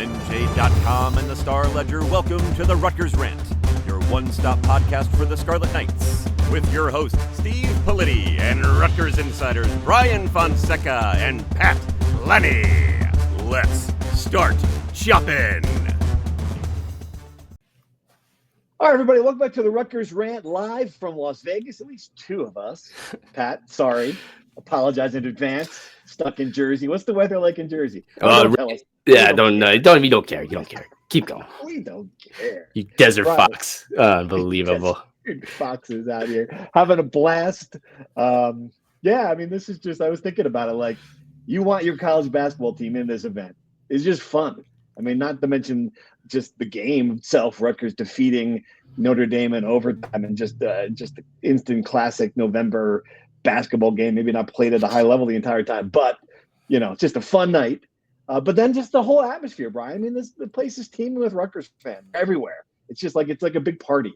NJ.com and the Star Ledger welcome to the Rutgers Rant, your one-stop podcast for the Scarlet Knights, with your hosts Steve Politti and Rutgers insiders Brian Fonseca and Pat Lenny. Let's start chopping. All right, everybody, welcome back to the Rutgers Rant live from Las Vegas. At least two of us. Pat, sorry. Apologize in advance. Stuck in Jersey. What's the weather like in Jersey? Don't know. You don't care. Keep going. We don't care. You desert fox. Unbelievable. Desert foxes out here having a blast. Yeah, I mean, this is just, I was thinking about it. Like, you want your college basketball team in this event. It's just fun. I mean, not to mention just the game itself, Rutgers defeating Notre Dame in overtime, and just the instant classic November basketball game, maybe not played at a high level the entire time, but, you know, just a fun night. But then just the whole atmosphere, Brian. I mean, the place is teeming with Rutgers fans everywhere. It's just like, it's like a big party.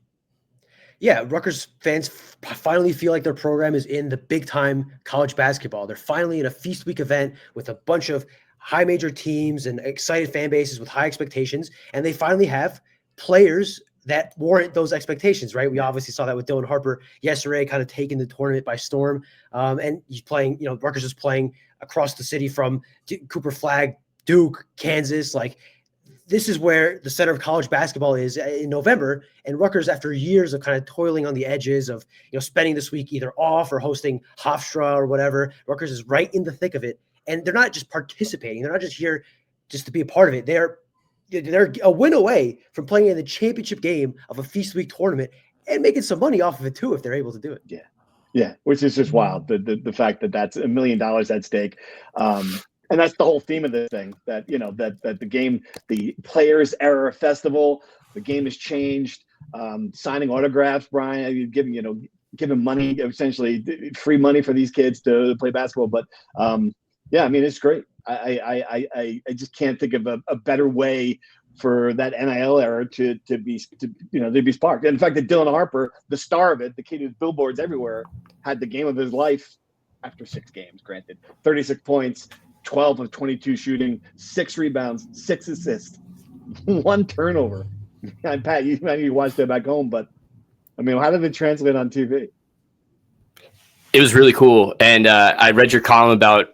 Yeah, Rutgers fans finally feel like their program is in the big-time college basketball. They're finally in a Feast Week event with a bunch of high major teams and excited fan bases with high expectations, and they finally have players that warrant those expectations, right? We obviously saw that with Dylan Harper yesterday, kind of taking the tournament by storm. And he's playing, you know, Rutgers is playing across the city from Cooper Flagg, Duke, Kansas. Like, this is where the center of college basketball is in November. And Rutgers, after years of kind of toiling on the edges of, you know, spending this week either off or hosting Hofstra or whatever, Rutgers is right in the thick of it. And they're not just participating. They're not just here just to be a part of it. They're a win away from playing in the championship game of a Feast Week tournament and making some money off of it too, if they're able to do it. Yeah, which is just wild. The fact that that's $1 million at stake. And that's the whole theme of this thing, that, you know, that the game, the Players Era Festival, the game has changed. Signing autographs, Brian, giving money, essentially free money for these kids to play basketball. But yeah, I mean, it's great. I just can't think of a better way for that NIL era to be sparked. And in fact, that Dylan Harper, the star of it, the kid who's billboards everywhere, had the game of his life after 6 games. Granted, 36 points, 12 of 22 shooting, 6 rebounds, 6 assists, 1 turnover. And Pat, you watched it back home, but I mean, how did it translate on TV? It was really cool, and I read your column about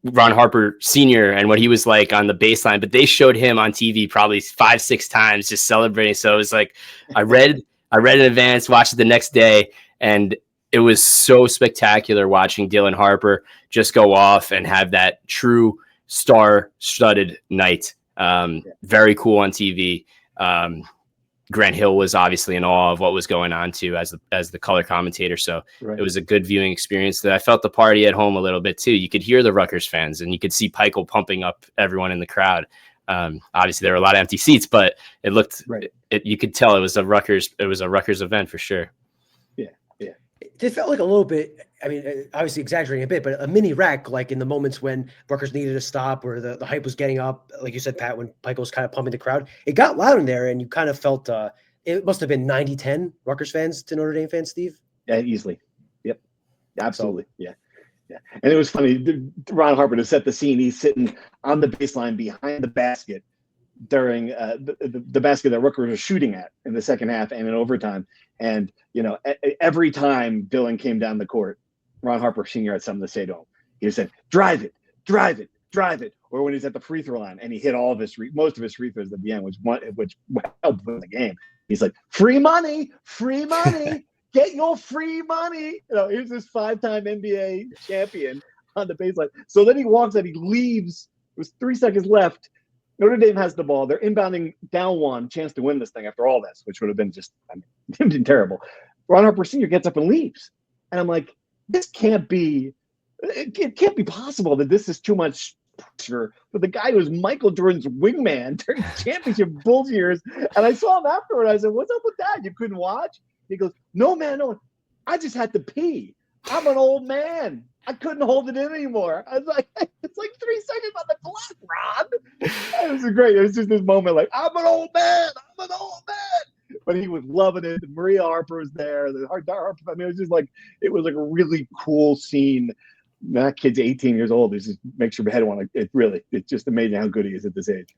Ron Harper Sr. and what he was like on the baseline, but they showed him on TV probably 5-6 times just celebrating. So it was like, I read in advance, watched it the next day, and it was so spectacular watching Dylan Harper just go off and have that true star-studded night. Very cool on TV. Grant Hill was obviously in awe of what was going on too, as the color commentator. So It was a good viewing experience. That I felt the party at home a little bit too. You could hear the Rutgers fans, and you could see Pikel pumping up everyone in the crowd. Obviously there were a lot of empty seats, but it looked, you could tell it was a Rutgers event for sure. Yeah. It felt like a little bit, I mean, obviously exaggerating a bit, but a mini wreck, like in the moments when Rutgers needed a stop or the hype was getting up, like you said, Pat, when Pikel was kind of pumping the crowd. It got loud in there, and you kind of felt it must have been 90-10 Rutgers fans to Notre Dame fans, Steve. Yeah, easily. Yep. Absolutely. Yeah. And it was funny, Ron Harper, to set the scene, he's sitting on the baseline behind the basket during the basket that Rutgers was shooting at in the second half and in overtime. And, you know, every time Dylan came down the court, Ron Harper Sr. had something to say to him. He said, drive it. Or when he's at the free throw line and he hit most of his free throws at the end, which helped win the game. He's like, free money, get your free money. You know, here's this 5-time NBA champion on the baseline. So then he walks and he leaves. It was 3 seconds left. Notre Dame has the ball. They're inbounding down 1, chance to win this thing after all this, which would have been just, I mean, terrible. Ron Harper Sr. gets up and leaves. And I'm like, it can't be possible that this is too much pressure for the guy who was Michael Jordan's wingman during championship Bulls years. And I saw him afterward. I said, what's up with that? You couldn't watch? He goes, no, man, no. I just had to pee. I'm an old man. I couldn't hold it in anymore. I was like, it's like 3 seconds on the clock, Ron. It was great. It was just this moment like, I'm an old man. But he was loving it. Maria Harper was there. Harper, I mean, it was like a really cool scene. That kid's 18 years old. It just makes your head want to, it's just amazing how good he is at this age.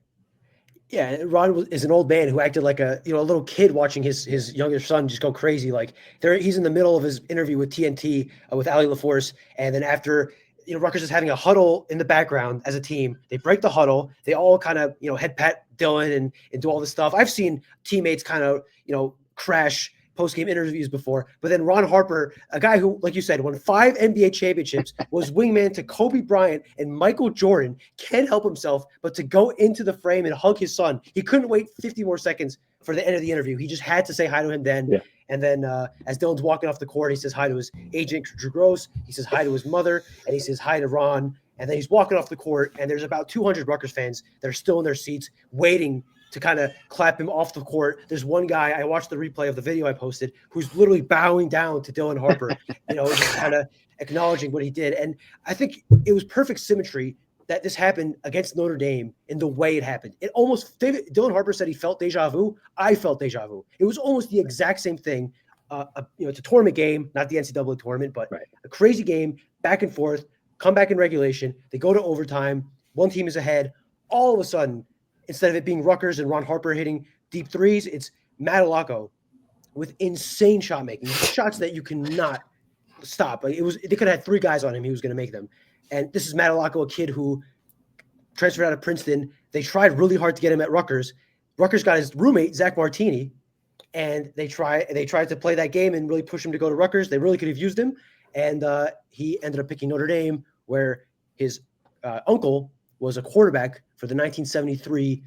Yeah, is an old man who acted like a little kid watching his younger son just go crazy. Like he's in the middle of his interview with TNT with Ali LaForce, and then after Rutgers is having a huddle in the background as a team, they break the huddle. They all kind of head pat Dylan and do all this stuff. I've seen teammates kind of crash post-game interviews before, but then Ron Harper, a guy who, like you said, won 5 NBA championships, was wingman to Kobe Bryant and Michael Jordan, can't help himself but to go into the frame and hug his son. He couldn't wait 50 more seconds for the end of the interview. He just had to say hi to him then. Yeah. And then as Dylan's walking off the court, he says hi to his agent, Drew Gross. He says hi to his mother, and he says hi to Ron. And then he's walking off the court, and there's about 200 Rutgers fans that are still in their seats waiting to kind of clap him off the court. There's one guy, I watched the replay of the video I posted, who's literally bowing down to Dylan Harper, just kind of acknowledging what he did. And I think it was perfect symmetry that this happened against Notre Dame in the way it happened. Dylan Harper said he felt deja vu. I felt deja vu. It was almost the exact same thing. It's a tournament game, not the NCAA tournament, but right. A crazy game, back and forth, come back in regulation. They go to overtime. One team is ahead. All of a sudden, instead of it being Rutgers and Ron Harper hitting deep threes, it's Madalaco with insane shot making, shots that you cannot stop. Like they could have had 3 guys on him. He was going to make them. And this is Madalaco, a kid who transferred out of Princeton. They tried really hard to get him at Rutgers. Rutgers got his roommate, Zach Martini, and they tried to play that game and really push him to go to Rutgers. They really could have used him. And he ended up picking Notre Dame, where his uncle was a quarterback for the 1973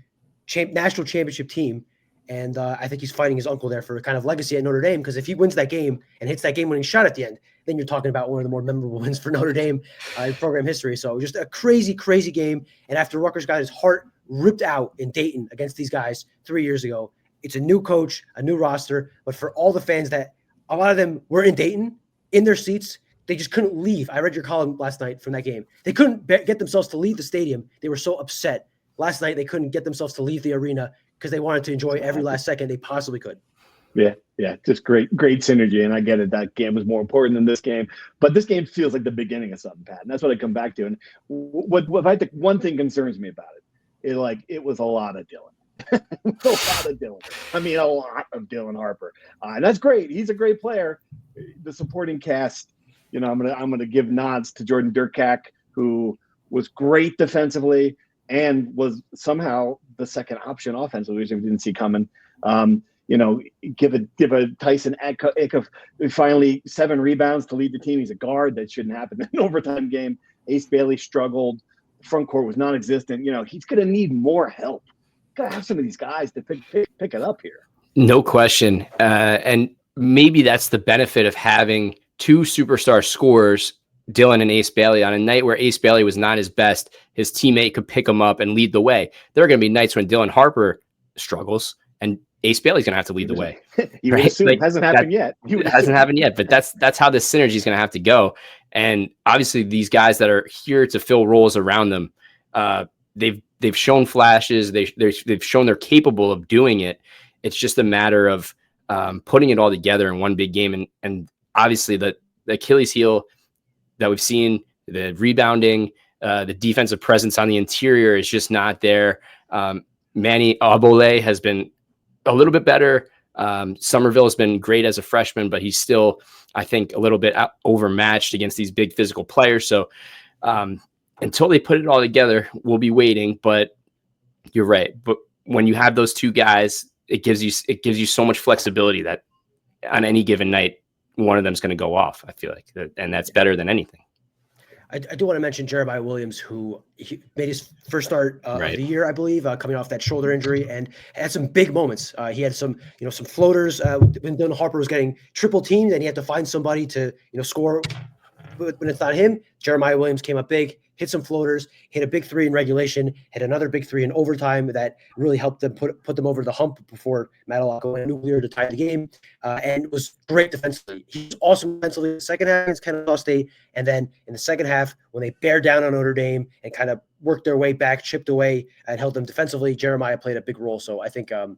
national championship team. And I think he's fighting his uncle there for a kind of legacy at Notre Dame, because if he wins that game and hits that game-winning shot at the end, then you're talking about one of the more memorable wins for Notre Dame in program history. So just a crazy, crazy game. And after Rutgers got his heart ripped out in Dayton against these guys 3 years ago, it's a new coach, a new roster. But for all the fans that a lot of them were in Dayton, in their seats, they just couldn't leave. I read your column last night from that game. They couldn't get themselves to leave the stadium. They were so upset. Last night, they couldn't get themselves to leave the arena because they wanted to enjoy every last second they possibly could. Yeah, just great synergy. And I get it. That game was more important than this game. But this game feels like the beginning of something, Pat. And that's what I come back to. And what I think one thing concerns me about it is, like, it was a lot of Dylan. A lot of Dylan. I mean, a lot of Dylan Harper. And that's great. He's a great player. The supporting cast, I'm gonna give nods to Jordan Durkak, who was great defensively and was somehow the second option offensively, which we didn't see coming. Give a Tyson Acuff finally 7 rebounds to lead the team. He's a guard. That shouldn't happen in an overtime game. Ace Bailey struggled. The front court was non-existent. He's going to need more help. Got to have some of these guys to pick it up here. No question. And maybe that's the benefit of having 2 superstar scorers, Dylan and Ace Bailey. On a night where Ace Bailey was not his best, his teammate could pick him up and lead the way. There are going to be nights when Dylan Harper struggles and Ace Bailey's going to have to lead the way. You would assume it hasn't happened yet. It hasn't happened yet, but that's how this synergy is going to have to go. And obviously these guys that are here to fill roles around them, they've shown flashes. They've shown they're capable of doing it. It's just a matter of putting it all together in one big game. And obviously the Achilles heel that we've seen, the rebounding, the defensive presence on the interior is just not there. Manny Abole has been a little bit better. Somerville has been great as a freshman, but he's still, I think, a little bit overmatched against these big physical players. So until they put it all together, we'll be waiting. But you're right. But when you have those 2 guys, it gives you so much flexibility that on any given night, one of them is going to go off, I feel like, and that's better than anything. I do want to mention Jeremiah Williams, who made his first start of the year, I believe, coming off that shoulder injury, and had some big moments. He had some floaters when Dylan Harper was getting triple teamed, and he had to find somebody to score when it's not him. Jeremiah Williams came up big, hit some floaters, hit a big 3 in regulation, hit another big 3 in overtime that really helped them put them over the hump before Madalaco and Nuclear to tie the game. And it was great defensively. He was awesome defensively in the second half against Kennesaw State. And then in the second half, when they bared down on Notre Dame and kind of worked their way back, chipped away, and held them defensively, Jeremiah played a big role. So I think the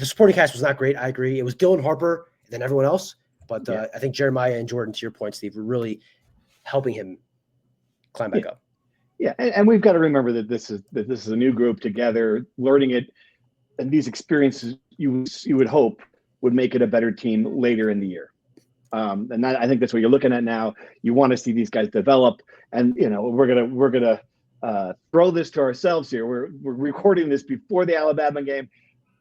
supporting cast was not great. I agree. It was Dylan Harper and then everyone else. But I think Jeremiah and Jordan, to your point, Steve, were really helping him climb back up. Yeah, and we've got to remember that this is a new group together, learning it, and these experiences you would hope would make it a better team later in the year. And that, I think that's what you're looking at now. You want to see these guys develop, and we're gonna throw this to ourselves here. We're recording this before the Alabama game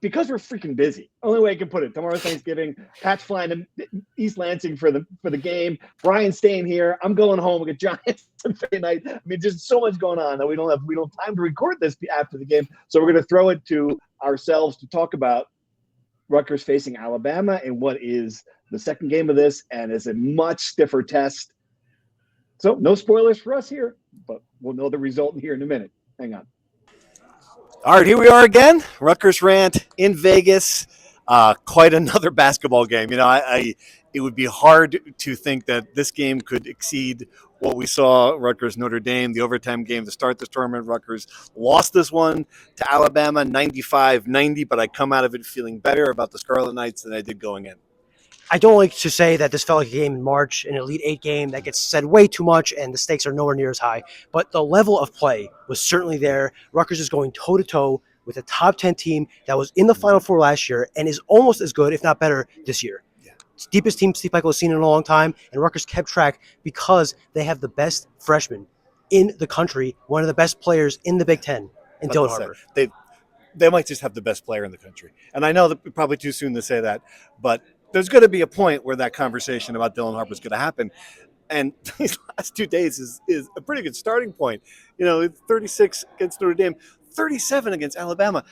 because we're freaking busy. Only way I can put it. Tomorrow's Thanksgiving. Pat's flying to East Lansing for the game. Brian's staying here. I'm going home. We got Giants on Friday night. I mean, just so much going on that we don't have time to record this after the game. So we're going to throw it to ourselves to talk about Rutgers facing Alabama in what is the second game of this, and is a much stiffer test. So no spoilers for us here, but we'll know the result here in a minute. Hang on. All right, here we are again, Rutgers Rant in Vegas. Quite another basketball game. It would be hard to think that this game could exceed what we saw Rutgers Notre Dame, the overtime game to start this tournament. Rutgers lost this one to Alabama 95-90, but I come out of it feeling better about the Scarlet Knights than I did going in. I don't like to say that this felt like a game in March, an Elite Eight game. That gets said way too much, and the stakes are nowhere near as high. But the level of play was certainly there. Rutgers is going toe-to-toe with a top 10 team that was in the Final Four last year and is almost as good, if not better, this year. Yeah. It's the deepest team Steve Michael has seen in a long time, and Rutgers kept track because they have the best freshman in the country, one of the best players in the Big Ten, and Dylan Harper. They might just have the best player in the country. And I know that probably too soon to say that, but there's going to be a point where that conversation about Dylan Harper is going to happen. And these last 2 days is a pretty good starting point. 36 against Notre Dame, 37 against Alabama.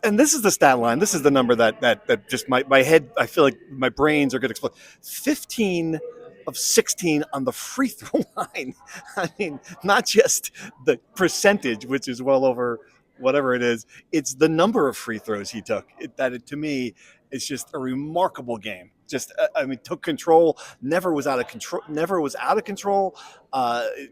And this is the stat line. This is the number that just my head, I feel like my brains are going to explode. 15 of 16 on the free throw line. I mean, not just the percentage, which is well over whatever it is. It's the number of free throws he took. To me, it's just a remarkable game. Took control, never was out of control,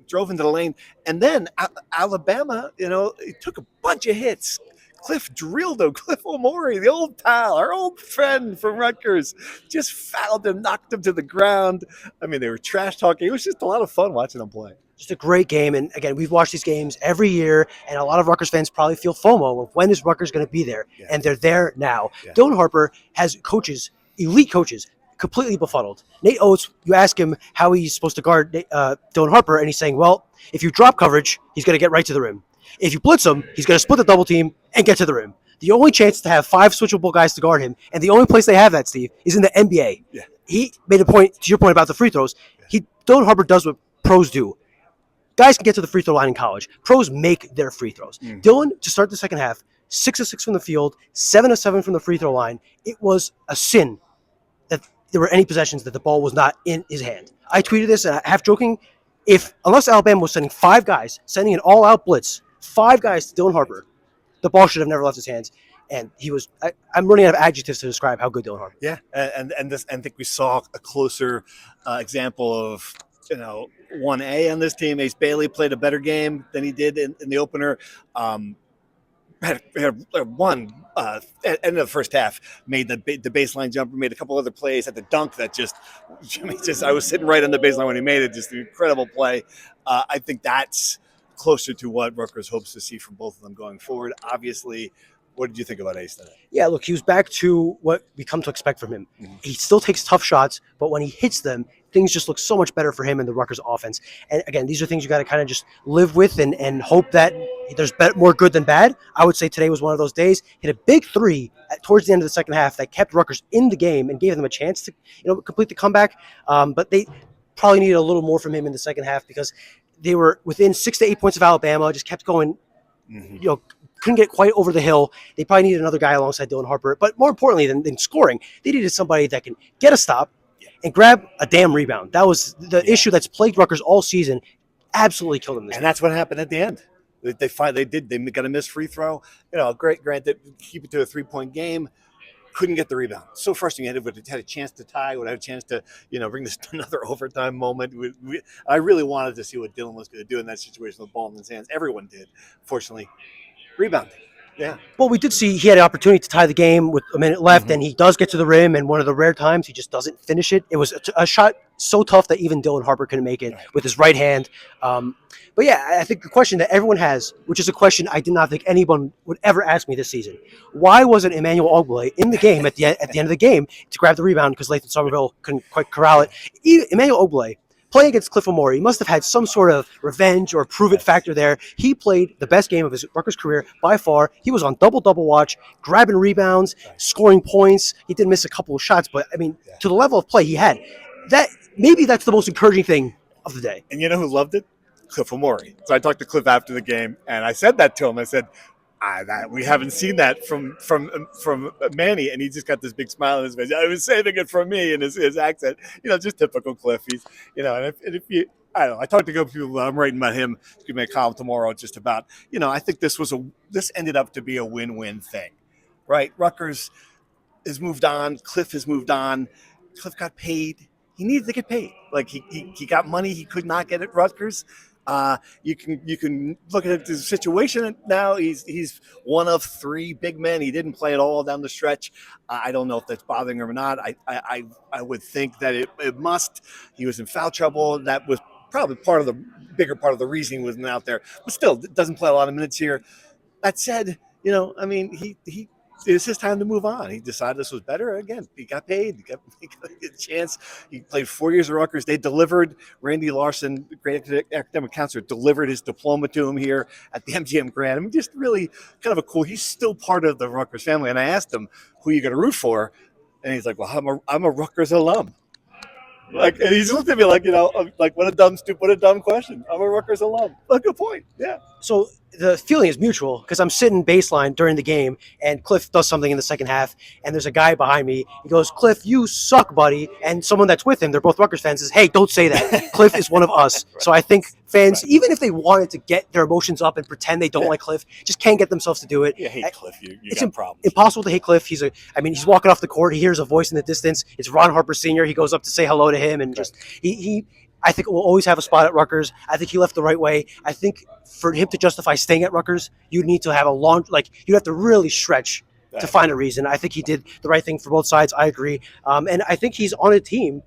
drove into the lane. And then Alabama, it took a bunch of hits. Cliff Omori, the old pal, our old friend from Rutgers, just fouled him, knocked him to the ground. I mean, they were trash talking. It was just a lot of fun watching them play. Just a great game. And again, we've watched these games every year, and a lot of Rutgers fans probably feel FOMO of when is Rutgers going to be there? Yeah. And they're there now. Yeah. Dylan Harper has coaches, elite coaches, completely befuddled. Nate Oates, you ask him how he's supposed to guard Dylan Harper, and he's saying, well, if you drop coverage, he's going to get right to the rim. If you blitz him, he's going to split the double team and get to the rim. The only chance to have 5 switchable guys to guard him, and the only place they have that, Steve, is in the NBA. Yeah. He made a point, to your point about the free throws. Dylan Harper does what pros do. Guys can get to the free throw line in college. Pros make their free throws. Dylan, to start the second half, 6 of 6 from the field, 7 of 7 from the free throw line. It was a sin that there were any possessions that the ball was not in his hand. I tweeted this, and half joking, unless Alabama was sending 5 guys, sending an all-out blitz, 5 guys to Dylan Harper, the ball should have never left his hands. And he was. I'm running out of adjectives to describe how good Dylan Harper. Yeah, and I think we saw a closer example of 1A on this team. Ace Bailey played a better game than he did in the opener. Had one end of the first half, made the baseline jumper, made a couple other plays at the dunk that I was sitting right on the baseline when he made it. Just an incredible play. I think that's closer to what Rutgers hopes to see from both of them going forward. Obviously, what did you think about Ace today? Yeah, look, he was back to what we come to expect from him. Mm-hmm. He still takes tough shots, but when he hits them, things just look so much better for him and the Rutgers offense. And again, these are things you got to kind of just live with and hope that there's more good than bad. I would say today was one of those days. Hit a big 3 towards the end of the second half that kept Rutgers in the game and gave them a chance to complete the comeback. But they probably needed a little more from him in the second half because they were within 6 to 8 points of Alabama, just kept going, couldn't get quite over the hill. They probably needed another guy alongside Dylan Harper. But more importantly than scoring, they needed somebody that can get a stop and grab a damn rebound. That was the issue that's plagued Rutgers all season. Absolutely killed them this And game. that's what happened at the end. They got a missed free throw. Granted, keep it to a 3-point game. Couldn't get the rebound. So frustrating. Would have had a chance to tie. Would have had a chance to, bring this to another overtime moment. I really wanted to see what Dylan was going to do in that situation with the ball in his hands. Everyone did. Fortunately, rebounding. Yeah. Well, we did see he had an opportunity to tie the game with a minute left, and he does get to the rim, and one of the rare times he just doesn't finish it. It was a shot so tough that even Dylan Harper couldn't make it with his right hand. But yeah, I think the question that everyone has, which is a question I did not think anyone would ever ask me this season, why wasn't Emmanuel Ogbole in the game at the end of the game to grab the rebound because Lathan Somerville couldn't quite corral it? Emmanuel Ogbole, playing against Cliff Omori, he must have had some sort of revenge or prove-it factor there. He played the best game of his Rutgers career by far. He was on double-double watch, grabbing rebounds, scoring points. He did miss a couple of shots, but, I mean, to the level of play he had, maybe that's the most encouraging thing of the day. And you know who loved it? Cliff Omori. So I talked to Cliff after the game, and I said that to him. I said, we haven't seen that from Manny, and he just got this big smile on his face. I was saving it from me, and his accent, just typical Cliff. He's, and if you, I don't know. I talked to a couple people. I'm writing about him. He's gonna make a column tomorrow, just about. I think this ended up to be a win-win thing, right? Rutgers has moved on. Cliff has moved on. Cliff got paid. He needed to get paid. Like he got money he could not get at Rutgers. You can look at the situation now. He's one of three big men. He didn't play at all down the stretch. I don't know if that's bothering him or not. I would think that it must. He was in foul trouble. That was probably bigger part of the reason he wasn't out there. But still, doesn't play a lot of minutes here. That said, he it's his time to move on. He decided this was better. Again, he got paid. He got a chance. He played 4 years at Rutgers. They delivered. Randy Larson, great academic counselor, delivered his diploma to him here at the MGM Grand. I mean, just really kind of a cool. He's still part of the Rutgers family. And I asked him, "Who are you going to root for?" And he's like, "Well, I'm a Rutgers alum." And he's looked at me like, what a dumb question. I'm a Rutgers alum. Like, good point. Yeah. So the feeling is mutual because I'm sitting baseline during the game and Cliff does something in the second half and there's a guy behind me. He goes, "Cliff, you suck, buddy." And someone that's with him, they're both Rutgers fans, says, "Hey, don't say that. Cliff is one of us." So I think fans, even if they wanted to get their emotions up and pretend they don't like Cliff, just can't get themselves to do it. You hate Cliff. You It's got problems. impossible to hate Cliff. He's walking off the court. He hears a voice in the distance. It's Ron Harper Sr. He goes up to say hello to him and just I think will always have a spot at Rutgers. I think he left the right way. I think for him to justify staying at Rutgers, you need to have you have to really stretch to find a reason. I think he did the right thing for both sides. I agree. And I think he's on a team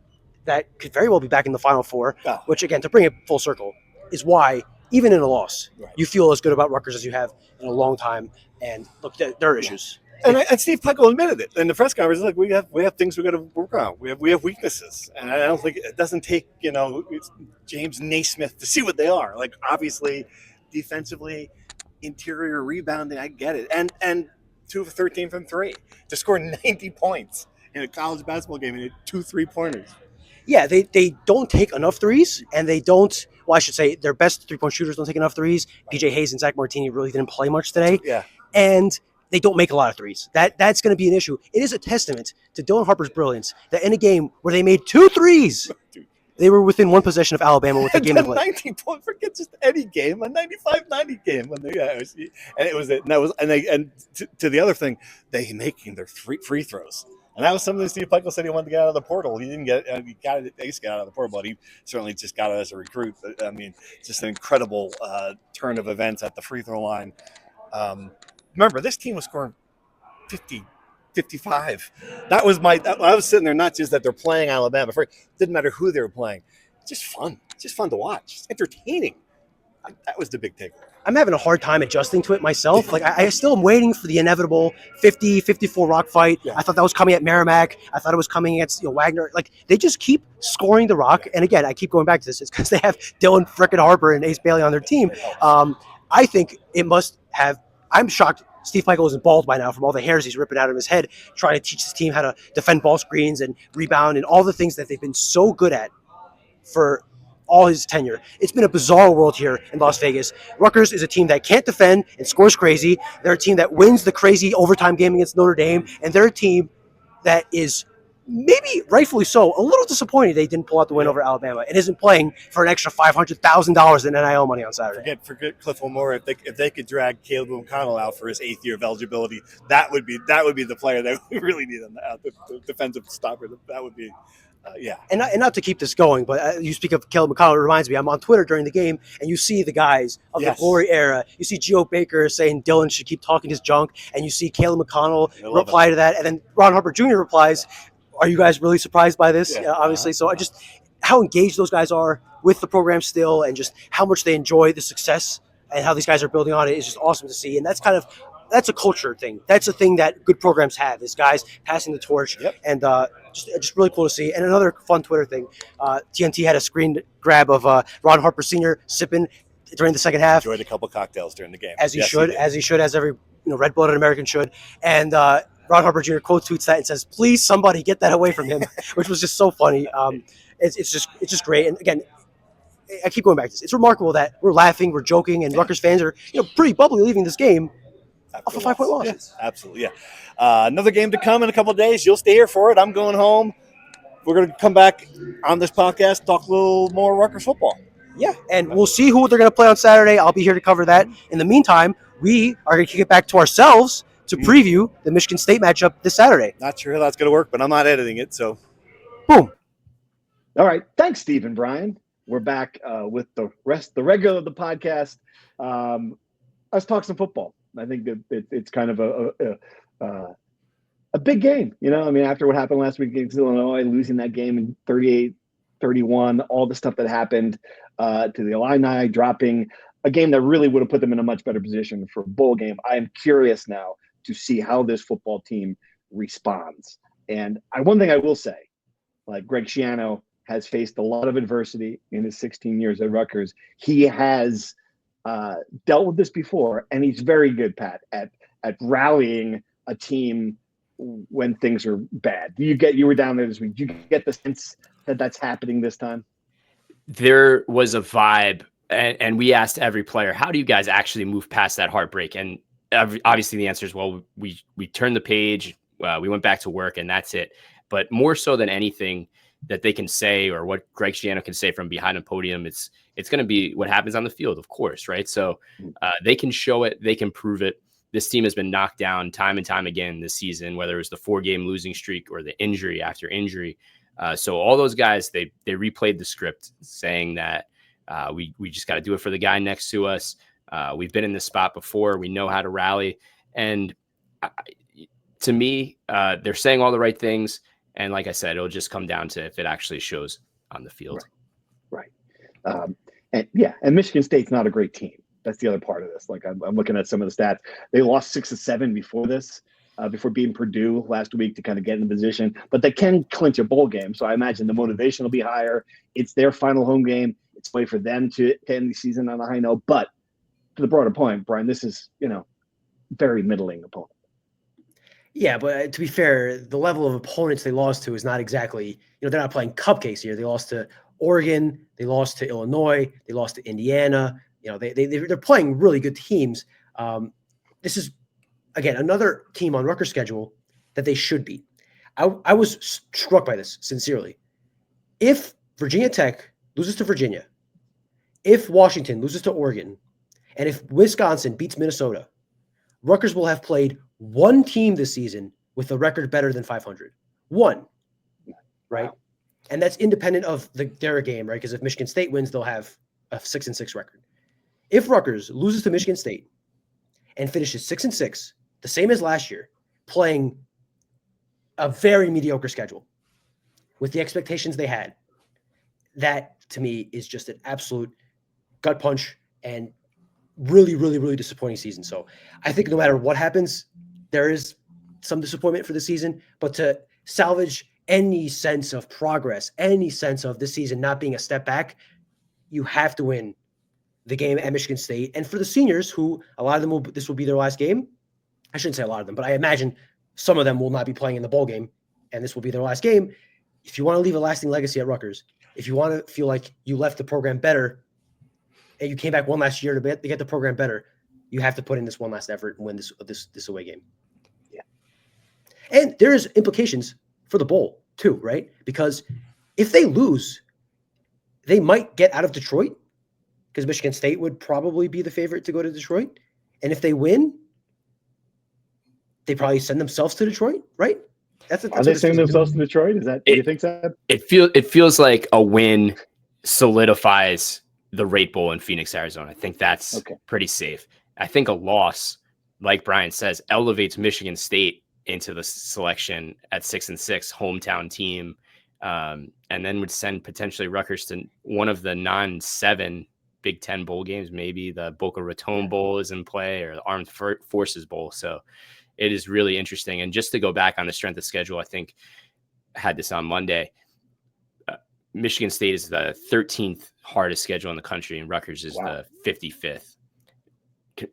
that could very well be back in the Final Four, which, again, to bring it full circle, is why, even in a loss, you feel as good about Rutgers as you have in a long time. And look, there are issues. And Steve Peckel admitted it in the press conference. Like, we have things we got to work on. We have weaknesses, and I don't think it doesn't take James Naismith to see what they are. Like, obviously, defensively, interior rebounding, I get it, and 2 of 13 from 3 to score 90 points in a college basketball game and 2 3-pointers. Yeah, they don't take enough threes, and they don't. Well, I should say their best 3-point shooters don't take enough threes. PJ Hayes and Zach Martini really didn't play much today. Yeah, and they don't make a lot of threes. That's going to be an issue. It is a testament to Dylan Harper's brilliance that in a game where they made 2 threes, they were within 1 possession of Alabama with the game to play. 19 points, forget just any game, a 95-90 game. To the other thing, they making their free throws. And that was something Steve Peckel said he wanted to get out of the portal. He didn't get he got it. He got out of the portal, but he certainly just got it as a recruit. I mean, just an incredible turn of events at the free throw line. Remember, this team was scoring 50, 55. That was I was sitting there, not just that they're playing Alabama. It didn't matter who they were playing. It's just fun. It's just fun to watch. It's entertaining. That was the big takeaway. I'm having a hard time adjusting to it myself. Like, I still am waiting for the inevitable 50-54 rock fight. Yeah. I thought that was coming at Merrimack. I thought it was coming against Wagner. Like, they just keep scoring the rock. And again, I keep going back to this. It's because they have Dylan frickin' Harper and Ace Bailey on their team. I think it must have. I'm shocked Steve Peckel isn't bald by now from all the hairs he's ripping out of his head, trying to teach his team how to defend ball screens and rebound and all the things that they've been so good at for all his tenure. It's been a bizarre world here in Las Vegas. Rutgers is a team that can't defend and scores crazy. They're a team that wins the crazy overtime game against Notre Dame, and they're a team that is maybe rightfully so a little disappointed they didn't pull out the win over Alabama and isn't playing for an extra $500,000 in NIL money on Saturday. Forget Cliff Omori. If they could drag Caleb O'Connell out for his 8th year of eligibility, that would be the player that we really need on the defensive stopper. That would be Yeah. And not to keep this going, but you speak of Caleb McConnell. It reminds me, I'm on Twitter during the game, and you see the guys of the glory era. You see Geo Baker saying Dylan should keep talking his junk, and you see Caleb McConnell reply to that, and then Ron Harper Jr. replies, "Are you guys really surprised by this?" Yeah. Obviously. So I just how engaged those guys are with the program still, and just how much they enjoy the success and how these guys are building on it is just awesome to see. And that's a culture thing. That's a thing that good programs have, is guys passing the torch. Yep. And just really cool to see. And another fun Twitter thing, TNT had a screen grab of Ron Harper Sr. sipping during the second half. Enjoyed a couple cocktails during the game. As he should, as every red-blooded American should. And Ron Harper Jr. quote tweets that and says, "Please, somebody get that away from him," which was just so funny. It's just great. And again, I keep going back to this. It's remarkable that we're laughing, we're joking, and Rutgers fans are pretty bubbly leaving this game off a 5-point loss. Yes, absolutely, yeah. Another game to come in a couple of days. You'll stay here for it. I'm going home. We're going to come back on this podcast, talk a little more Rutgers football. Yeah, and we'll see who they're going to play on Saturday. I'll be here to cover that. In the meantime, we are going to kick it back to ourselves to preview the Michigan State matchup this Saturday. Not sure how that's going to work, but I'm not editing it, so. Boom. All right. Thanks, Steve and Brian. We're back with the regular of the podcast. Let's talk some football. I think that it's kind of a big game. After what happened last week against Illinois, losing that game in 38-31, all the stuff that happened to the Illini, dropping a game that really would have put them in a much better position for a bowl game. I am curious now to see how this football team responds. And one thing I will say, like Greg Schiano has faced a lot of adversity in his 16 years at Rutgers. He has dealt with this before, and he's very good, Pat, at rallying a team when things are bad. You were down there this week. Do you get the sense that that's happening this time? There was a vibe, and we asked every player, how do you guys actually move past that heartbreak? And obviously the answer is, well, we turned the page, we went back to work, and that's it. But more so than anything that they can say, or what Greg Schiano can say from behind a podium, it's going to be what happens on the field, of course, right? So they can show it, they can prove it. This team has been knocked down time and time again this season, whether it was the 4-game losing streak or the injury after injury. So all those guys, they replayed the script, saying that we just got to do it for the guy next to us. We've been in this spot before. We know how to rally. And to me, they're saying all the right things. And like I said, it'll just come down to if it actually shows on the field. Right. And Michigan State's not a great team. That's the other part of this. Like I'm looking at some of the stats. They lost 6 of 7 before this, before beating Purdue last week to kind of get in the position. But they can clinch a bowl game. So I imagine the motivation will be higher. It's their final home game. It's a way for them to end the season on a high note. But to the broader point, Brian, this is, very middling opponent. Yeah, but to be fair, the level of opponents they lost to is not exactly, they're not playing cupcakes here. They lost to Oregon, they lost to Illinois, they lost to Indiana. They're playing really good teams. This is, again, another team on Rutgers' schedule that they should beat. I was struck by this, sincerely. If Virginia Tech loses to Virginia, if Washington loses to Oregon, and if Wisconsin beats Minnesota, Rutgers will have played one team this season with a record better than 500. One, right? Wow. And that's independent of their game, right? Because if Michigan State wins, they'll have a 6-6 record. If Rutgers loses to Michigan State and finishes 6-6, the same as last year, playing a very mediocre schedule with the expectations they had, that to me is just an absolute gut punch and really, really, really disappointing season. So I think no matter what happens, there is some disappointment for the season, but to salvage any sense of progress, any sense of this season not being a step back, you have to win the game at Michigan State. And for the seniors, who a lot of them this will be their last game. I shouldn't say a lot of them, but I imagine some of them will not be playing in the bowl game, and this will be their last game. If you want to leave a lasting legacy at Rutgers, if you want to feel like you left the program better and you came back one last year to get the program better, you have to put in this one last effort and win this away game. Yeah. And there's implications for the bowl too, right? Because if they lose, they might get out of Detroit, because Michigan State would probably be the favorite to go to Detroit. And if they win, they probably send themselves to Detroit, right? Are they sending themselves to Detroit? Do you think so? It feels like a win solidifies the Rate Bowl in Phoenix, Arizona. I think that's pretty safe. I think a loss, like Brian says, elevates Michigan State into the selection at 6-6, hometown team, and then would send potentially Rutgers to one of the non-7 Big Ten bowl games. Maybe the Boca Raton Bowl is in play, or the Armed Forces Bowl. So it is really interesting. And just to go back on the strength of schedule, I think I had this on Monday. Michigan State is the 13th hardest schedule in the country, and Rutgers is the 55th.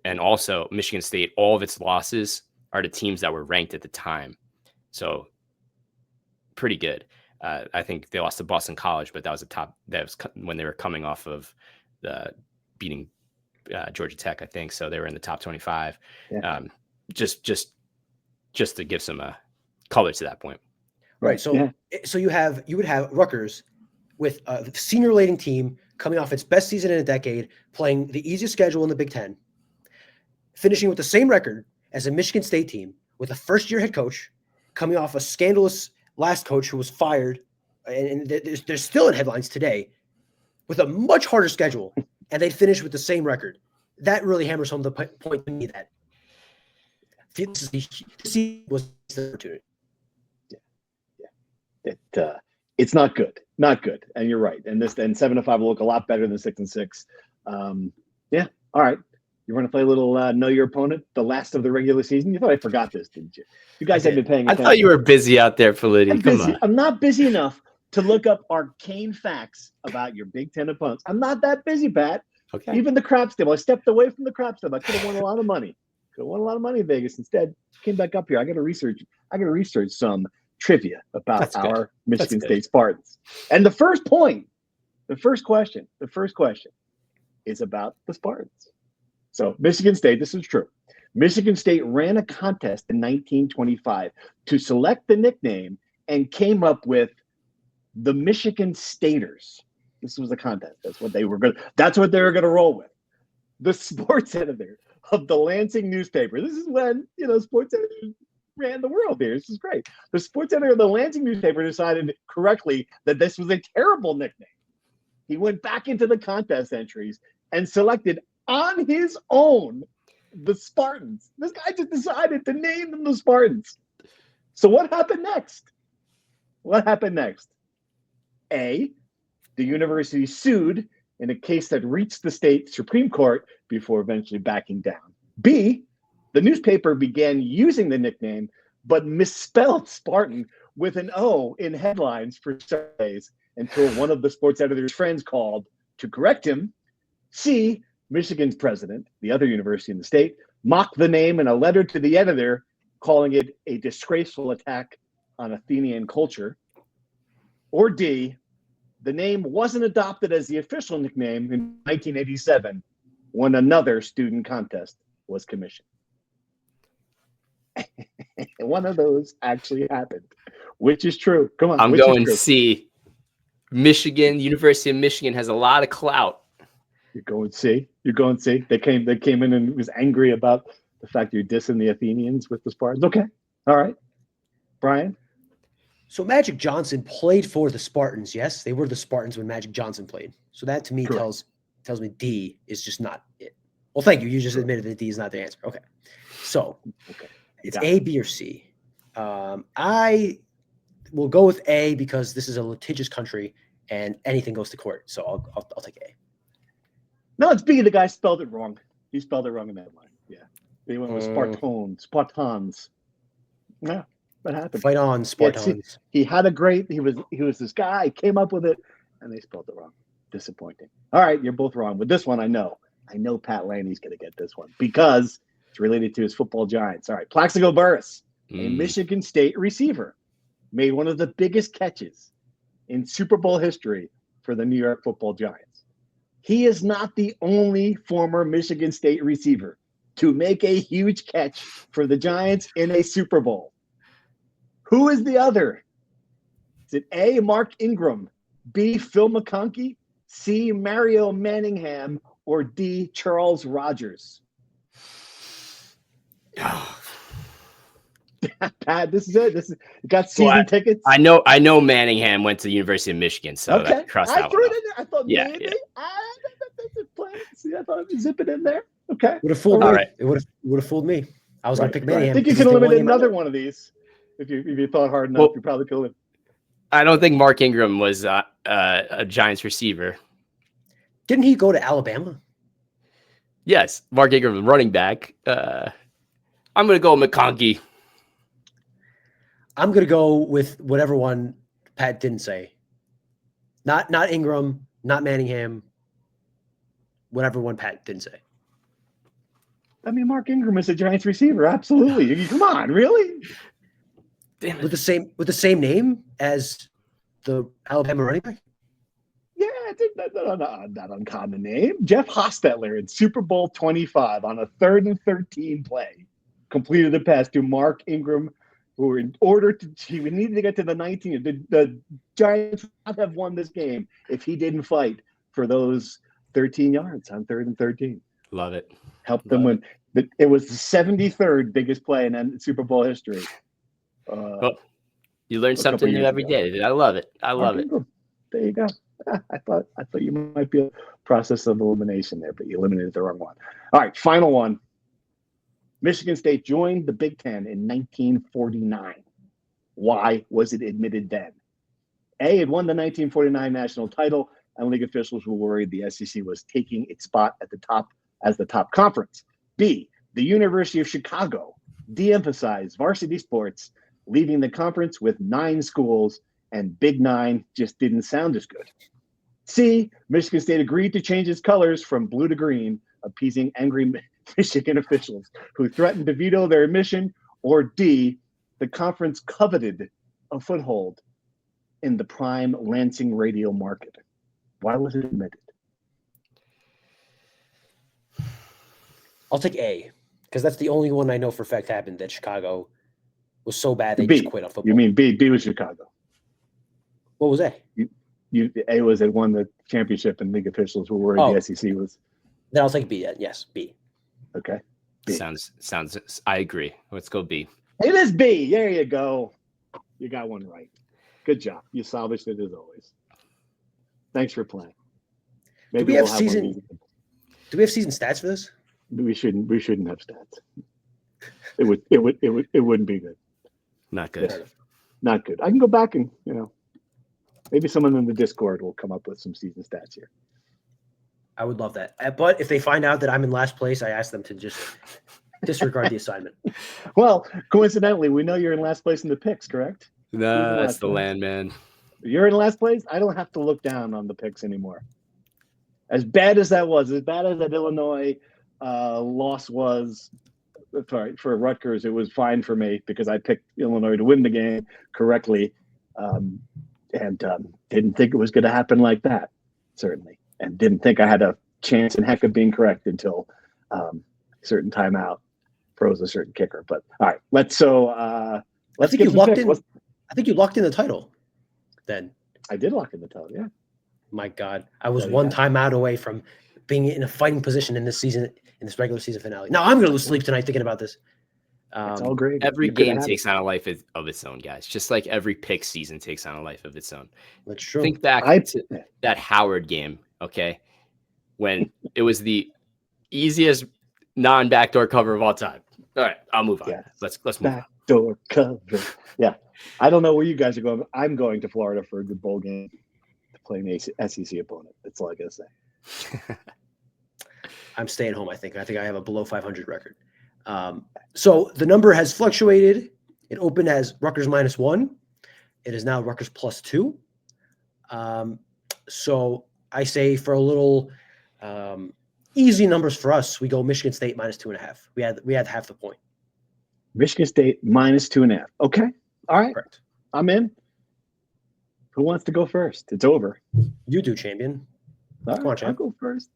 And also, Michigan State, all of its losses are to teams that were ranked at the time. So pretty good. I think they lost to Boston College, but that was when they were coming off of the beating Georgia Tech, I think. So they were in the top 25. Yeah. Just to give some color to that point. Right. So you would have Rutgers with a senior-laden team coming off its best season in a decade, playing the easiest schedule in the Big Ten, finishing with the same record as a Michigan State team with a first-year head coach coming off a scandalous last coach who was fired, and they're still in headlines today, with a much harder schedule, and they'd finish with the same record. That really hammers home the point to me that this was the opportunity. It's not good, and you're right. And 7-5 will look a lot better than 6-6. All right. You want to play a little know your opponent, the last of the regular season? You thought I forgot this, didn't you? You guys have been paying attention. I thought you were busy out there, Politi. Come on. I'm not busy enough to look up arcane facts about your Big Ten opponents. I'm not that busy, Pat. Okay. Even the crap stable. I stepped away from the crap stable. I could have won a lot of money. In Vegas. Instead, came back up here. I got to research some trivia about our Michigan State Spartans. And the first question is about the Spartans. So Michigan State, this is true. Michigan State ran a contest in 1925 to select the nickname and came up with the Michigan Staters. This was the contest. That's what they were going to roll with. The sports editor of the Lansing newspaper. This is when, sports editors ran the world here. This is great. The sports editor of the Lansing newspaper decided correctly that this was a terrible nickname. He went back into the contest entries and selected on his own the Spartans. This guy just decided to name them the Spartans. So what happened next? A, the university sued in a case that reached the state Supreme Court before eventually backing down. B, the newspaper began using the nickname, but misspelled Spartan with an O in headlines for several days until one of the sports editor's friends called to correct him. C, Michigan's president, the other university in the state, mocked the name in a letter to the editor, calling it a disgraceful attack on Athenian culture. Or D, the name wasn't adopted as the official nickname in 1987 when another student contest was commissioned. One of those actually happened. Which is true? Come on. I'm going C. Michigan, University of Michigan has a lot of clout. You're going C. They came in and was angry about the fact you're dissing the Athenians with the Spartans. Okay. All right. Brian? So Magic Johnson played for the Spartans. Yes, they were the Spartans when Magic Johnson played. So that to me tells me D is just not it. Well, thank you. You just admitted that D is not the answer. Okay. So it's A, B, or C. I will go with A because this is a litigious country and anything goes to court. So I'll take A. No, it's B. The guy spelled it wrong. He spelled it wrong in that line. Yeah. They went with Spartans. Yeah. What happened? Fight on, Spartans. He had a great. He was this guy. He came up with it, and they spelled it wrong. Disappointing. All right, you're both wrong. With this one, I know Pat Laney's going to get this one because it's related to his football giants. All right, Plaxico Burress, a Michigan State receiver, made one of the biggest catches in Super Bowl history for the New York Football Giants. He is not the only former Michigan State receiver to make a huge catch for the Giants in a Super Bowl. Who is the other? Is it A, Mark Ingram, B, Phil McConkey, C, Mario Manningham, or D, Charles Rogers? Pat, this is it. You got season tickets. I know Manningham went to the University of Michigan, so Okay, that crossed I that threw one it in there. I thought maybe. Yeah. I thought I'd zip it in there. Okay, Would have fooled All me. right. It would have fooled me. I was Right, going to pick right. Manningham. I think you could eliminate another one of these if you thought hard enough. Well, you probably could have. I don't think Mark Ingram was a Giants receiver. Didn't he go to Alabama? Yes, Mark Ingram, running back. I'm going to go McConkey. I'm going to go with whatever one Pat didn't say. Not Ingram, not Manningham. Whatever one Pat didn't say. I mean, Mark Ingram is a Giants receiver. Absolutely. Come on, really? Damn it. With the same name as the Alabama running back? Yeah, I think not uncommon name. Jeff Hostetler in Super Bowl 25 on a 3rd and 13 play completed the pass to Mark Ingram, who in order to he would need to get to the 19. The Giants would not have won this game if he didn't fight for those 13 yards on 3rd and 13. Love it. Helped them win. It was the 73rd biggest play in Super Bowl history. Well, you learn something new every day. I love it. I love it. There you go. I thought you might be a process of elimination there, but you eliminated the wrong one. All right, final one. Michigan State joined the Big Ten in 1949. Why was it admitted then? A, it won the 1949 national title, and league officials were worried the SEC was taking its spot at the top as the top conference. B, the University of Chicago de-emphasized varsity sports, leaving the conference with 9 schools, and Big 9 just didn't sound as good. C, Michigan State agreed to change its colors from blue to green, appeasing angry Michigan officials who threatened to veto their admission. Or D, the conference coveted a foothold in the prime Lansing radio market. Why was it admitted? I'll take A, because that's the only one I know for a fact happened, that Chicago was so bad they B. just quit on football. You mean B? B was Chicago. What was A? A was it won the championship, and league officials were worried the SEC was. Then I'll take B. Yes, B. Okay. B. Sounds. I agree. Let's go B. It is B. There you go. You got one right. Good job. You salvaged it as always. Thanks for playing. Maybe Do we have we'll season stats for this? We shouldn't have stats. It wouldn't be good. Not good. Yeah. Not good. I can go back and maybe someone in the Discord will come up with some season stats here. I would love that. But if they find out that I'm in last place, I ask them to just disregard the assignment. Well, coincidentally, we know you're in last place in the picks, correct? No, that's the land, man. You're in last place. I don't have to look down on the picks anymore. As bad as that was, as bad as that Illinois loss was, for Rutgers, it was fine for me because I picked Illinois to win the game correctly, and didn't think it was going to happen like that, certainly, and didn't think I had a chance in heck of being correct until certain timeout froze a certain kicker. But all right, let's get some picks. I think you locked in the title. Then I did lock in the title. Yeah. My God, I was one timeout away from being in a fighting position in this regular season finale. Now I'm going to lose sleep tonight thinking about this. It's all great. Every game takes on a life of its own, guys. Just like every pick season takes on a life of its own. That's true. Think back to that Howard game, okay, when it was the easiest non-backdoor cover of all time. All right, I'll move on. Yeah. Let's move on. Backdoor cover. Yeah, I don't know where you guys are going. I'm going to Florida for a good bowl game to play an SEC opponent. That's all I gotta say. I'm staying home. I think I have a below 500 record. So the number has fluctuated. It opened as Rutgers -1. It is now Rutgers +2. So I say for a little easy numbers for us, we go Michigan State -2.5. We had half the point. Michigan State -2.5. Okay. All right. Correct. I'm in. Who wants to go first? It's over. You do, champion. Come on, champ. I'll go first.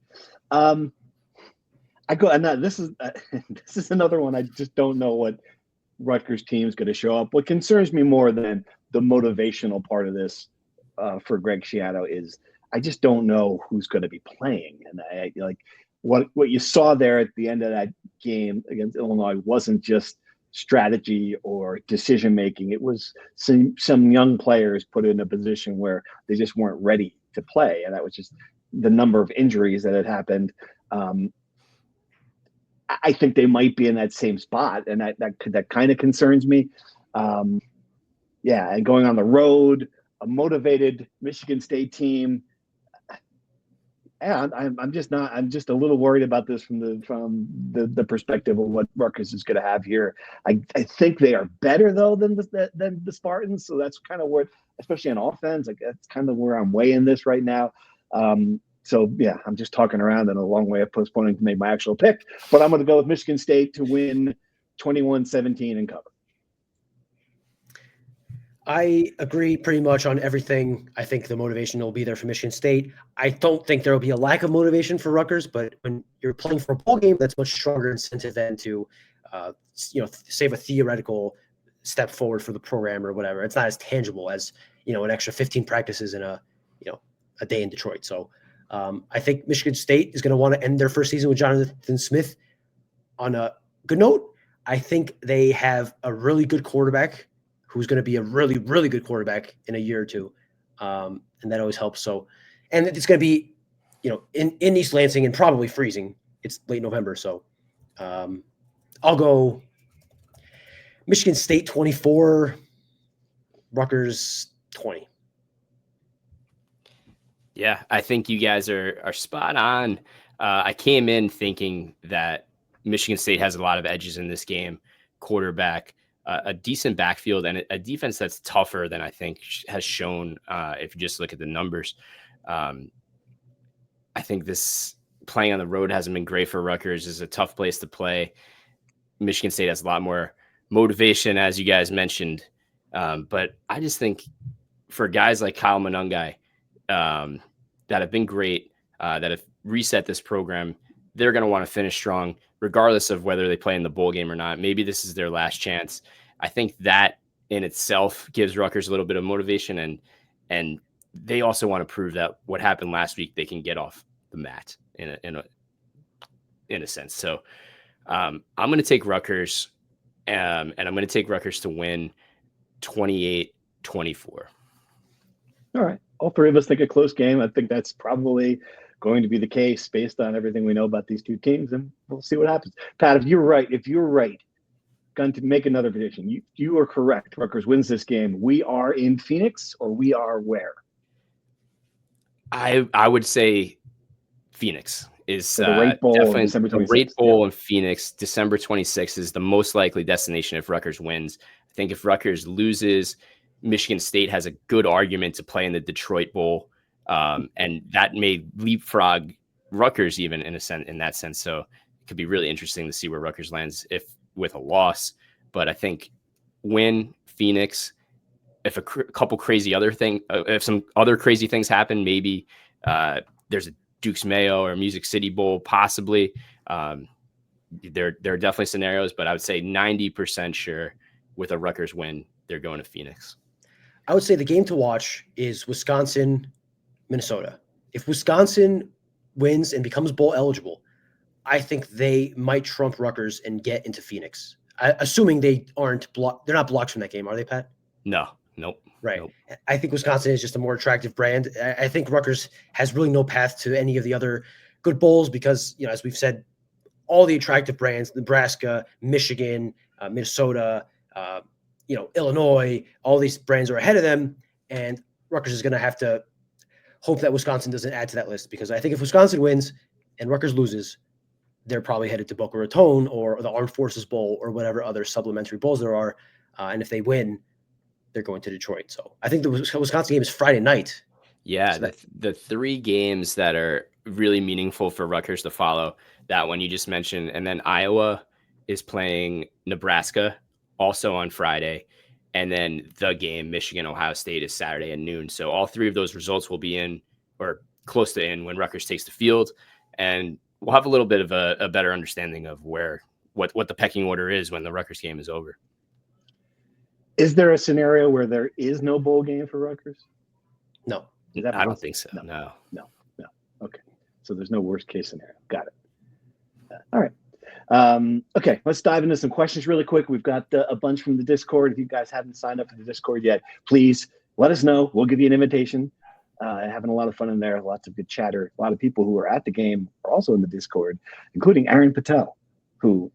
I go, and this is another one. I just don't know what Rutgers team is going to show up. What concerns me more than the motivational part of this for Greg Schiano is I just don't know who's going to be playing. And I like what you saw there at the end of that game against Illinois wasn't just strategy or decision making. It was some young players put in a position where they just weren't ready to play, and that was just the number of injuries that had happened. I think they might be in that same spot, and that kind of concerns me. And going on the road, a motivated Michigan State team. Yeah, I'm just a little worried about this from the perspective of what Rutgers is going to have here. I think they are better though than the Spartans, so that's kind of where, especially on offense, like that's kind of where I'm weighing this right now. So yeah, I'm just talking around and a long way of postponing to make my actual pick, but I'm going to go with Michigan State to win 21-17 and cover. I agree pretty much on everything. I think the motivation will be there for Michigan State. I don't think there will be a lack of motivation for Rutgers, but when you're playing for a bowl game, that's much stronger incentive than to, save a theoretical step forward for the program or whatever. It's not as tangible as, an extra 15 practices in a day in Detroit. So I think Michigan State is going to want to end their first season with Jonathan Smith on a good note. I think they have a really good quarterback who's going to be a really, really good quarterback in a year or two. And that always helps. So, and it's going to be, in East Lansing and probably freezing. It's late November. So I'll go Michigan State 24, Rutgers 20. Yeah, I think you guys are spot on. I came in thinking that Michigan State has a lot of edges in this game. Quarterback, a decent backfield, and a defense that's tougher than I think has shown if you just look at the numbers. I think this playing on the road hasn't been great for Rutgers. It's a tough place to play. Michigan State has a lot more motivation, as you guys mentioned. But I just think for guys like Kyle Monungai, that have been great, that have reset this program, they're going to want to finish strong, regardless of whether they play in the bowl game or not. Maybe this is their last chance. I think that in itself gives Rutgers a little bit of motivation, and they also want to prove that what happened last week, they can get off the mat in a sense. So I'm going to take Rutgers, and I'm going to take Rutgers to win 28-24. All right. All three of us think a close game. I think that's probably going to be the case based on everything we know about these two teams, and we'll see what happens. Pat, if you're right, going to make another prediction. You are correct. Rutgers wins this game. We are in Phoenix, or we are where? I would say Phoenix is the Rate Bowl, definitely December 26th. The Rate Bowl in Phoenix, December 26th is the most likely destination if Rutgers wins. I think if Rutgers loses, Michigan State has a good argument to play in the Detroit Bowl, and that may leapfrog Rutgers even in that sense. So it could be really interesting to see where Rutgers lands if with a loss. But I think win Phoenix. If if some other crazy things happen, maybe there's a Duke's Mayo or Music City Bowl possibly. There are definitely scenarios, but I would say 90% sure with a Rutgers win, they're going to Phoenix. I would say the game to watch is Wisconsin, Minnesota. If Wisconsin wins and becomes bowl eligible, I think they might trump Rutgers and get into Phoenix. Assuming they aren't they're not blocked from that game, are they, Pat? No, nope. Right. Nope. I think Wisconsin is just a more attractive brand. I think Rutgers has really no path to any of the other good bowls because, as we've said, all the attractive brands, Nebraska, Michigan, Minnesota, Illinois, all these brands are ahead of them, and Rutgers is going to have to hope that Wisconsin doesn't add to that list, because I think if Wisconsin wins and Rutgers loses, they're probably headed to Boca Raton or the Armed Forces Bowl or whatever other supplementary bowls there are. And if they win, they're going to Detroit. So I think the Wisconsin game is Friday night. Yeah, So the three games that are really meaningful for Rutgers to follow, that one you just mentioned, and then Iowa is playing Nebraska also on Friday, and then the game Michigan Ohio State is Saturday at noon. So all three of those results will be in or close to in when Rutgers takes the field, and we'll have a little bit of a better understanding of what the pecking order is when the Rutgers game is over. Is there a scenario where there is no bowl game for Rutgers? No. I don't think so. No. Okay. So there's no worst case scenario. Got it. All right. Okay, let's dive into some questions really quick. We've got a bunch from the Discord. If you guys haven't signed up for the Discord yet, please let us know. We'll give you an invitation. Having a lot of fun in there, lots of good chatter. A lot of people who are at the game are also in the Discord, including Aaron Patel, who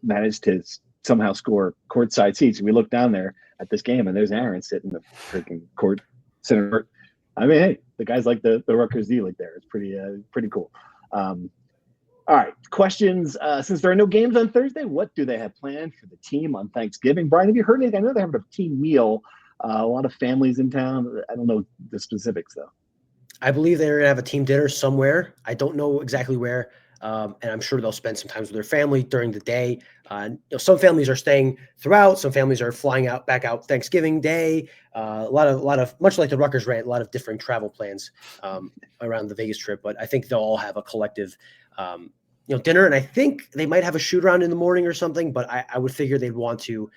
managed to somehow score courtside seats. We look down there at this game, and there's Aaron sitting in the freaking court center. I mean, hey, the guy's like the Rutgers D-League there. It's pretty cool. All right, questions. Since there are no games on Thursday, what do they have planned for the team on Thanksgiving? Brian, have you heard anything? I know they're having a team meal. A lot of families in town. I don't know the specifics, though. I believe they're going to have a team dinner somewhere. I don't know exactly where. And I'm sure they'll spend some time with their family during the day. Some families are staying throughout. Some families are flying back out Thanksgiving Day. A lot of much like the Rutgers Rant, a lot of different travel plans around the Vegas trip. But I think they'll all have a collective, dinner. And I think they might have a shoot around in the morning or something. But I would figure they'd want to,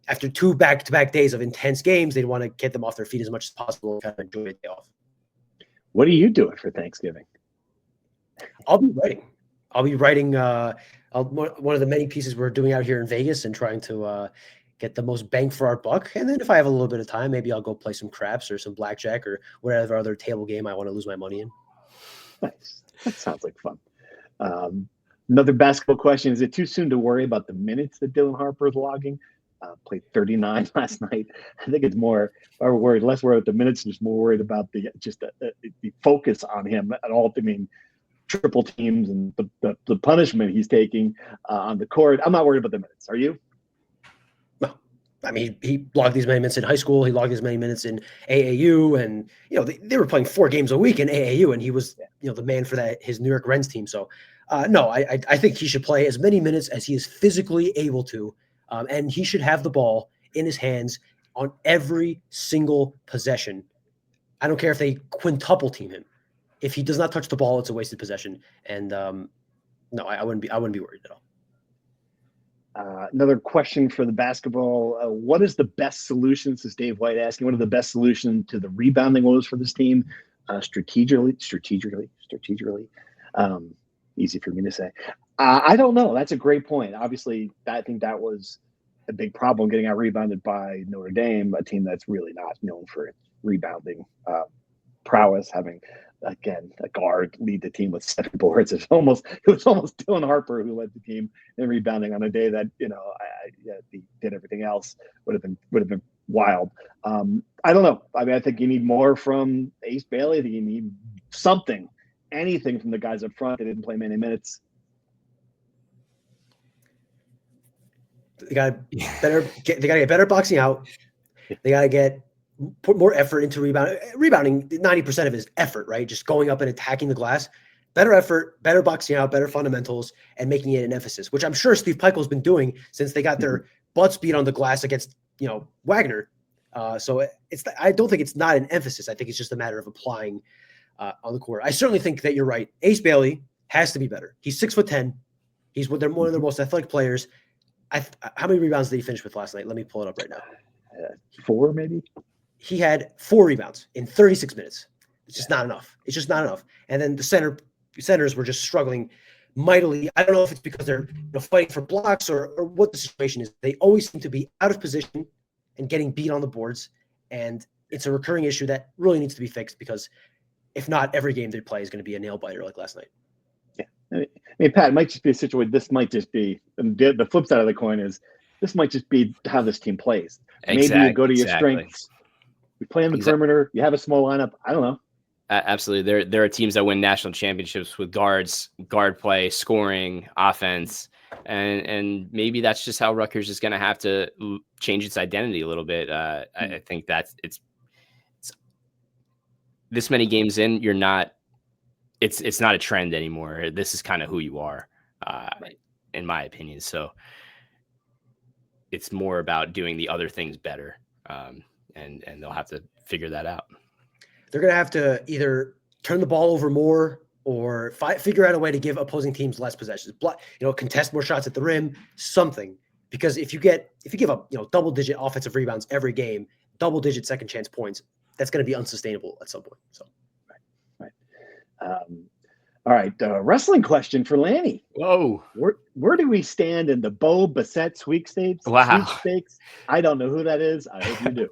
after 2 back-to-back days of intense games, they'd want to get them off their feet as much as possible and kind of enjoy the day off. What are you doing for Thanksgiving? I'll be writing one of the many pieces we're doing out here in Vegas and trying to get the most bang for our buck. And then if I have a little bit of time, maybe I'll go play some craps or some blackjack or whatever other table game I want to lose my money in. Nice. That sounds like fun. Another basketball question. Is it too soon to worry about the minutes that Dylan Harper is logging? Played 39 last night. I think it's less worried about the minutes, just more worried about the focus on him at all. I mean, triple teams and the punishment he's taking on the court. I'm not worried about the minutes. Are you? No. I mean, he logged these many minutes in high school. He logged these many minutes in AAU, and they were playing 4 games a week in AAU, and he was the man for his New York Rens team. So no, I think he should play as many minutes as he is physically able to. And he should have the ball in his hands on every single possession. I don't care if they quintuple team him. If he does not touch the ball, it's a wasted possession. And no, I wouldn't be worried at all. Another question for the basketball. What is the best solution? This is Dave White asking, what are the best solutions to the rebounding woes for this team? Strategically. Easy for me to say. I don't know. That's a great point. Obviously, I think that was a big problem, getting out rebounded by Notre Dame, a team that's really not known for its rebounding prowess, having, again, a guard lead the team with 7 boards. It was almost Dylan Harper who led the team in rebounding on a day that he did everything else. Would have been wild. I don't know. I mean, I think you need more from Ace Bailey. I think you need anything from the guys up front. They didn't play many minutes. They got to get better boxing out. They got to put more effort into rebounding. Rebounding, 90% of it is effort, right? Just going up and attacking the glass. Better effort, better boxing out, better fundamentals, and making it an emphasis, which I'm sure Steve Pikiell's been doing since they got their butts beat on the glass against Wagner. So I don't think it's not an emphasis. I think it's just a matter of applying on the court. I certainly think that you're right. Ace Bailey has to be better. He's 6'10". He's one of their most athletic players. How many rebounds did he finish with last night? Let me pull it up right now. 4, maybe. He had 4 rebounds in 36 minutes. It's just not enough. It's just not enough. And then the centers were just struggling mightily. I don't know if it's because they're fighting for blocks or what the situation is. They always seem to be out of position and getting beat on the boards. And it's a recurring issue that really needs to be fixed, because if not, every game they play is going to be a nail biter like last night. I mean, Pat, it might just be a situation. This might just be the flip side of the coin is this might just be how this team plays. Maybe you go to your strengths. You play on the perimeter. You have a small lineup. I don't know. Absolutely. There are teams that win national championships with guard play, scoring, offense. And maybe that's just how Rutgers is going to have to change its identity a little bit. I think that it's this many games in, you're not, it's not a trend anymore. This is kind of who you are, in my opinion. So it's more about doing the other things better. And they'll have to figure that out. They're going to have to either turn the ball over more or figure out a way to give opposing teams less possessions, contest more shots at the rim, something. Because if you give up, double-digit offensive rebounds every game, double-digit second chance points, that's going to be unsustainable at some point. So, right. All right, wrestling question for Lanny. Whoa. Where do we stand in the Bo Bassett sweepstakes? Wow. Sweepstakes? I don't know who that is. I hope you do.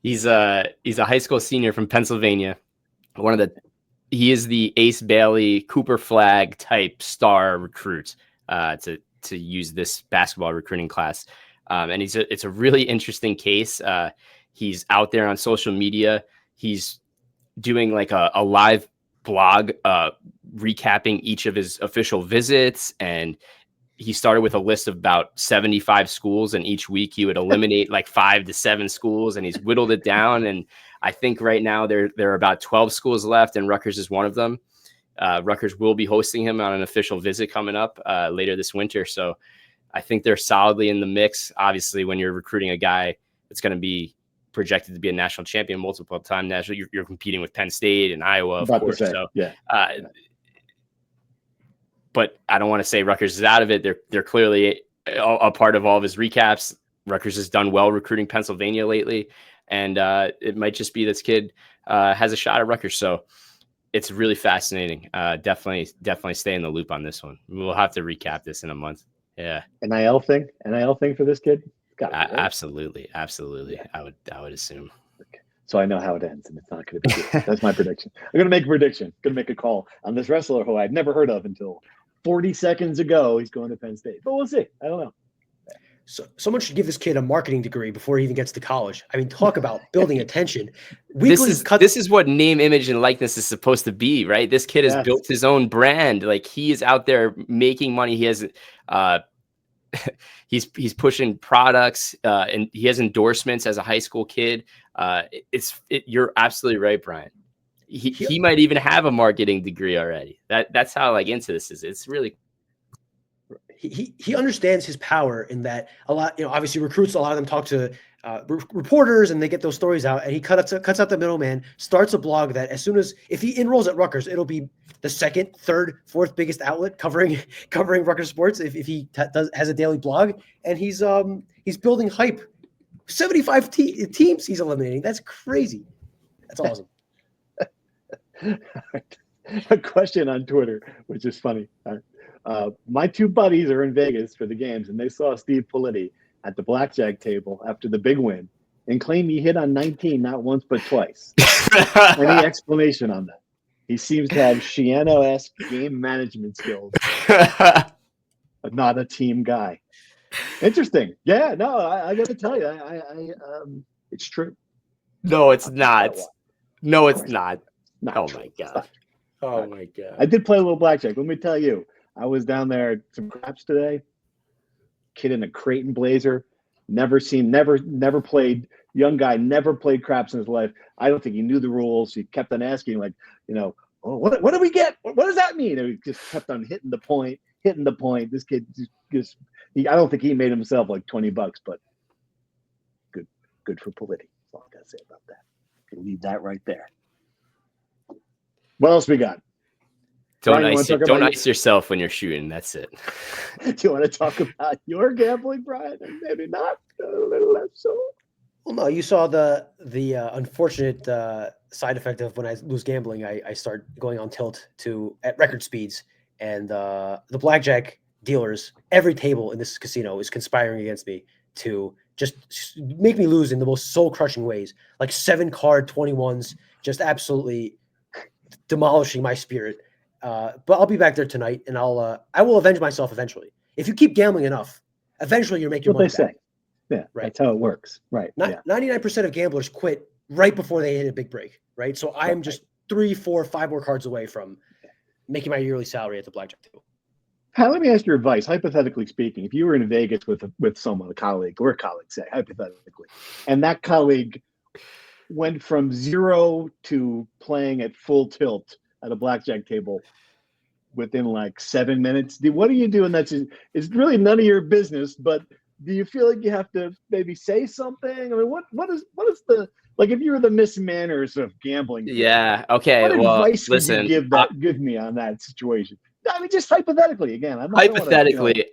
He's a high school senior from Pennsylvania. He is the Ace Bailey, Cooper Flag type star recruit to use this basketball recruiting class. And it's a really interesting case. He's out there on social media. He's doing like a live blog recapping each of his official visits, and he started with a list of about 75 schools, and each week he would eliminate like 5 to 7 schools, and he's whittled it down. And I think right now there are about 12 schools left, and Rutgers is one of them. Rutgers will be hosting him on an official visit coming up later this winter. So I think they're solidly in the mix. Obviously, when you're recruiting a guy that's going to be projected to be a national champion, multiple time national, you're competing with Penn State and Iowa, of course. So yeah. But I don't want to say Rutgers is out of it. They're clearly a part of all of his recaps. Rutgers has done well recruiting Pennsylvania lately, and it might just be this kid has a shot at Rutgers. So it's really fascinating. Definitely stay in the loop on this one. We'll have to recap this in a month. Yeah. NIL thing for this kid. Right? Absolutely. Yeah. I would assume. Okay. So I know how it ends, and it's not going to be good. That's my prediction. I'm going to make a prediction. Going to make a call on this wrestler who I'd never heard of until 40 seconds ago. He's going to Penn State, but we'll see. I don't know. So someone should give this kid a marketing degree before he even gets to college. I mean, talk about building attention. This is what name, image, and likeness is supposed to be, right? This kid has built his own brand. Like, he is out there making money. He has he's pushing products and he has endorsements as a high school kid. You're absolutely right, Brian. He might even have a marketing degree already. That's how like into this is. It's really he understands his power in that a lot. Obviously recruits, a lot of them talk to reporters and they get those stories out, and he cuts out the middleman, starts a blog that if he enrolls at Rutgers, it'll be the second, third, fourth biggest outlet covering Rutgers sports if he has a daily blog, and he's building hype. 75 teams he's eliminating. That's crazy. That's awesome. A question on Twitter, which is funny. My 2 buddies are in Vegas for the games, and they saw Steve Politi at the blackjack table after the big win and claim he hit on 19 not once but twice. Any explanation on that? He seems to have Shiano-esque game management skills, but not a team guy. Interesting. Yeah, no, I got to tell you, it's true. No, it's not. No, it's not. Oh my god. Oh my god. I did play a little blackjack. Let me tell you, I was down there at some craps today. Kid in a Creighton blazer, never played. Young guy, never played craps in his life. I don't think he knew the rules. He kept on asking, like, oh, what do we get? What does that mean? And he just kept on hitting the point. This kid I don't think he made himself like $20, but good for Politi. That's all I gotta say about that. You can leave that right there. What else we got? Don't ice yourself when you're shooting. That's it. Do you want to talk about your gambling, Brian? Maybe not. A little less so. Well, no, you saw the unfortunate side effect of when I lose gambling, I start going on tilt at record speeds, and the blackjack dealers, every table in this casino is conspiring against me to just make me lose in the most soul-crushing ways, like 7-card 21s, just absolutely demolishing my spirit. But I'll be back there tonight, and I will avenge myself eventually. If you keep gambling enough, eventually you'll make your money back. Yeah, right. That's how it works. Right. 99% of gamblers quit right before they hit a big break. Right. So I'm just 3, 4, 5 more cards away from making my yearly salary at the blackjack table. Let me ask your advice. Hypothetically speaking, if you were in Vegas with someone, a colleague, say, hypothetically, and that colleague went from 0 to playing at full tilt at a blackjack table within like 7 minutes, what do you do? And it's really none of your business, but do you feel like you have to maybe say something? I mean, what is the, like, if you were the Miss Manners of gambling? Yeah. Okay. What advice would you give me on that situation? I mean, just hypothetically, again.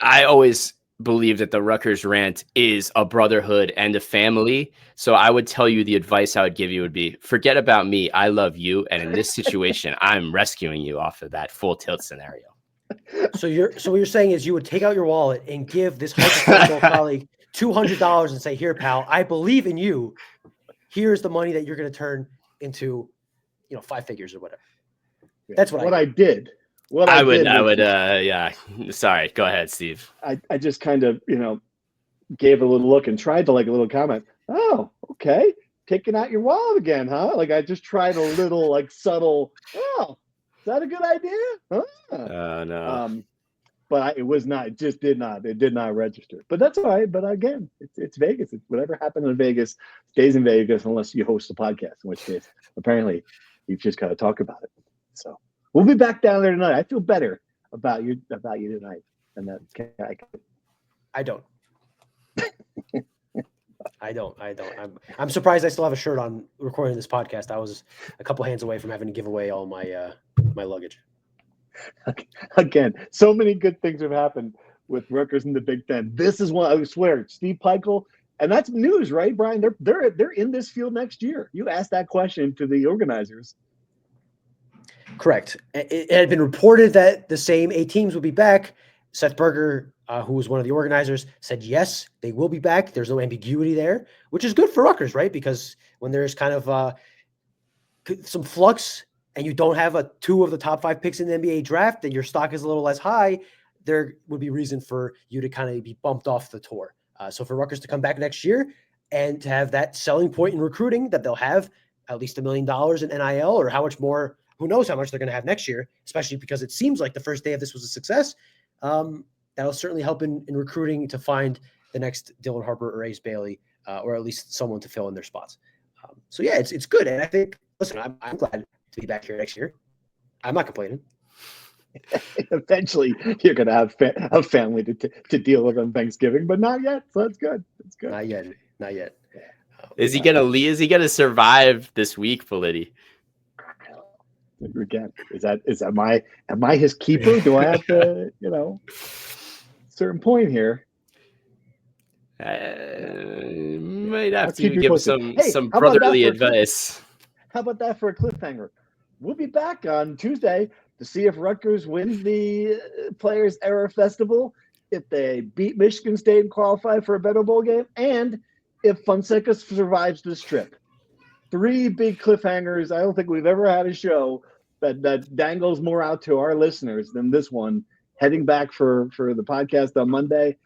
I always believe that the Rutgers Rant is a brotherhood and a family. So I would tell you the advice I would give you would be forget about me. I love you. And in this situation, I'm rescuing you off of that full tilt scenario. So what you're saying is you would take out your wallet and give this hypothetical colleague $200 and say, "Here, pal, I believe in you. Here's the money that you're going to turn into, 5 figures or whatever." That's what I did. I would, yeah. Sorry. Go ahead, Steve. I just kind of, gave a little look and tried to a little comment. Oh, okay. Taking out your wallet again, huh? I just tried a little subtle, oh, is that a good idea? Huh? Oh, no. But it was not, it did not register. But that's all right. But again, it's Vegas. It's whatever happened in Vegas stays in Vegas unless you host a podcast, in which case, apparently, you've just got to talk about it. So we'll be back down there tonight. I feel better about you tonight. And I don't. I don't. I'm surprised I still have a shirt on recording this podcast. I was a couple hands away from having to give away all my my luggage. Again, so many good things have happened with Rutgers in the Big Ten. This is one, I swear, Steve Peichel, and that's news, right, Brian? They're in this field next year. You asked that question to the organizers. Correct. It had been reported that the same 8 teams would be back. Seth Berger, who was one of the organizers, said yes, they will be back. There's no ambiguity there, which is good for Rutgers, right? Because when there's kind of some flux and you don't have 2 of the top 5 picks in the NBA draft and your stock is a little less high, there would be reason for you to kind of be bumped off the tour. So for Rutgers to come back next year and to have that selling point in recruiting that they'll have at least $1 million in NIL or how much more, who knows how much they're going to have next year, especially because it seems like the first day of this was a success. That'll certainly help in recruiting to find the next Dylan Harper or Ace Bailey, or at least someone to fill in their spots. So yeah, it's good. And I think, listen, I'm glad to be back here next year. I'm not complaining. Eventually, you're going to have a family to deal with on Thanksgiving, but not yet. So that's good. That's good. Not yet. Is he gonna survive this week, Politi? Again, am I his keeper? Do I have to, certain point here? Might have to give some brotherly advice. How about that for a cliffhanger? We'll be back on Tuesday to see if Rutgers wins the Players Era Festival, if they beat Michigan State and qualify for a better bowl game, and if Fonseca survives this trip. 3 big cliffhangers. I don't think we've ever had a show that dangles more out to our listeners than this one. Heading back for the podcast on Monday.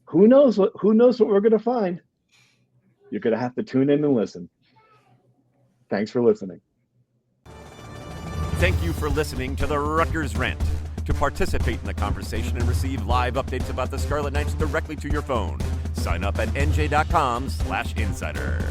Who knows what we're going to find? You're going to have to tune in and listen. Thanks for listening. Thank you for listening to the Rutgers Rant. To participate in the conversation and receive live updates about the Scarlet Knights directly to your phone, sign up at nj.com/insider.